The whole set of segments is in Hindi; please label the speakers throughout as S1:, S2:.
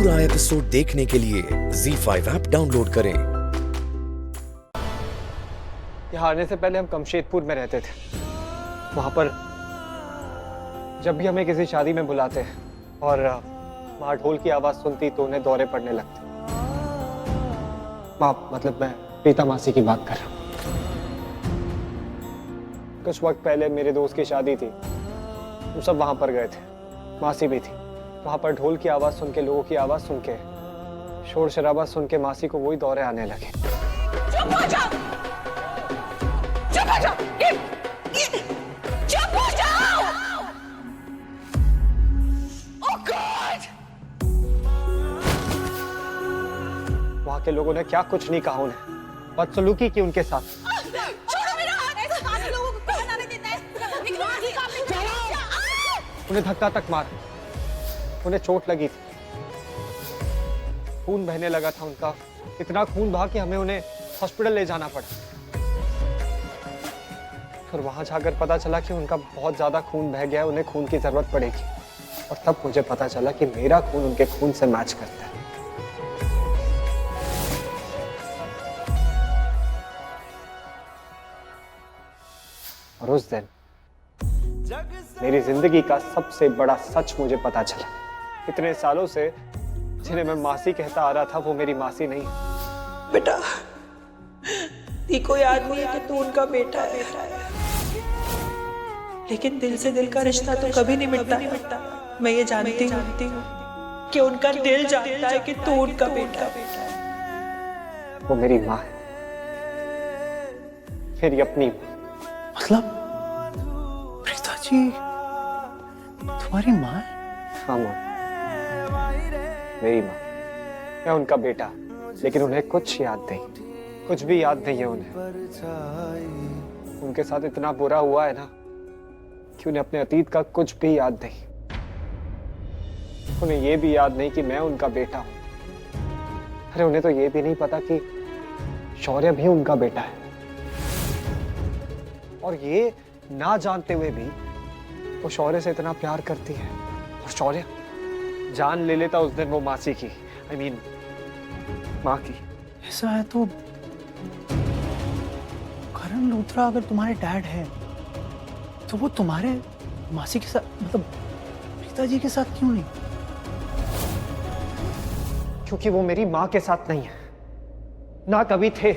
S1: पूरा एपिसोड देखने के लिए ZEE5 ऐप डाउनलोड करें।
S2: यहाँ आने से पहले हम कमशेदपुर में रहते थे। वहां पर जब भी हमें किसी शादी में बुलाते और वहां ढोल की आवाज सुनती तो उन्हें दौरे पड़ने लगते। मतलब मैं प्रीता मासी की बात कर रहा हूँ। कुछ वक्त पहले मेरे दोस्त की शादी थी, हम सब वहां पर गए थे, मासी भी थी। वहां पर ढोल की आवाज सुन के, लोगों की आवाज सुन के, शोर शराबा सुन के मासी को वही दौरे आने लगे।
S3: चुप हो जाओ! चुप हो जाओ! चुप हो जाओ! Oh God!
S2: वहां के लोगों ने क्या कुछ नहीं कहा, उन्हें बदसलूकी की उनके साथ।
S3: छोड़ो मेरा हाथ! ऐसा हाथ लोगों को कौन आने देता है? निकलो
S2: उन्हें धक्का तक मारा, उन्हें चोट लगी थी, खून बहने लगा था उनका। इतना खून बहा कि हमें उन्हें हॉस्पिटल ले जाना पड़ा। फिर वहां जाकर पता चला कि उनका बहुत ज्यादा खून बह गया, उन्हें खून की जरूरत पड़ेगी। और तब मुझे पता चला कि मेरा खून उनके खून से मैच करता है। और उस दिन मेरी जिंदगी का सबसे बड़ा सच मुझे पता चला। इतने सालों से जिन्हें मैं मासी कहता आ रहा था, वो मेरी मासी नहीं।
S4: बेटा, को याद नहीं है कि तू उनका बेटा है, लेकिन दिल से दिल का रिश्ता तो कभी नहीं मिटता। मैं ये जानती हूँ कि उनका दिल जानता है कि तू उनका बेटा है।
S2: वो मेरी माँ है, मेरी अपनी माँ।
S5: मतलब प्रीता जी तुम्हारी माँ है?
S2: हाँ माँ, मेरी माँ। मैं उनका बेटा, लेकिन उन्हें कुछ याद नहीं, कुछ भी याद नहीं है उन्हें। उनके साथ इतना बुरा हुआ है ना कि उन्हें अपने अतीत का कुछ भी याद नहीं। उन्हें ये भी याद नहीं कि मैं उनका बेटा हूं। अरे उन्हें तो ये भी नहीं पता कि शौर्य भी उनका बेटा है। और ये ना जानते हुए भी वो शौर्य से इतना प्यार करती है। और शौर्य जान ले लेता उस दिन वो मासी की, I mean, माँ की।
S5: ऐसा है तो करण लूथरा अगर तुम्हारे डैड है तो वो तुम्हारे मासी के साथ, मतलब प्रीता जी के साथ क्यों नहीं?
S2: क्योंकि वो मेरी माँ के साथ नहीं है, ना कभी थे।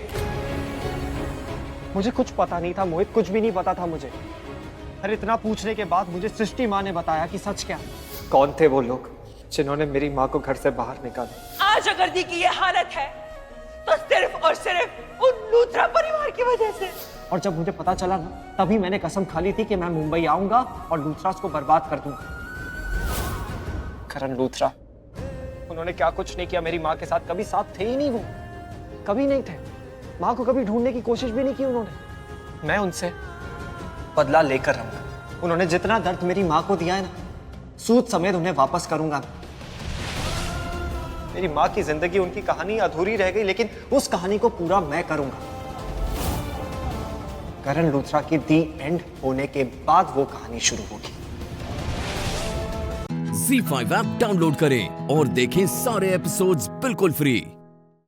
S2: मुझे कुछ पता नहीं था मोहित, कुछ भी नहीं पता था मुझे। अरे इतना पूछने के बाद मुझे सृष्टि माँ ने बताया कि सच क्या। कौन थे वो लोग जिन्होंने मेरी माँ को घर से बाहर निकाला?
S4: आज अगर दी की ये हालत है तो सिर्फ और सिर्फ उन लूथरा परिवार की वजह से।
S2: और जब मुझे पता चला ना, तभी मैंने कसम खा ली थी कि मैं मुंबई आऊंगा और लूथरास को बर्बाद कर दूंगा। करण लूथरा, उन्होंने क्या कुछ नहीं किया मेरी माँ के साथ। कभी साथ थे ही नहीं, वो कभी नहीं थे। माँ को कभी ढूंढने की कोशिश भी नहीं की उन्होंने। मैं उनसे बदला लेकर रहूंगा। उन्होंने जितना दर्द मेरी माँ को दिया है ना, सूद समेत उन्हें वापस करूंगा। मेरी माँ की जिंदगी, उनकी कहानी अधूरी रह गई, लेकिन उस कहानी को पूरा मैं करूंगा। करण लूथरा की दी एंड होने के बाद वो कहानी शुरू होगी।
S1: ZEE5 ऐप डाउनलोड करें और देखें सारे एपिसोड्स बिल्कुल फ्री।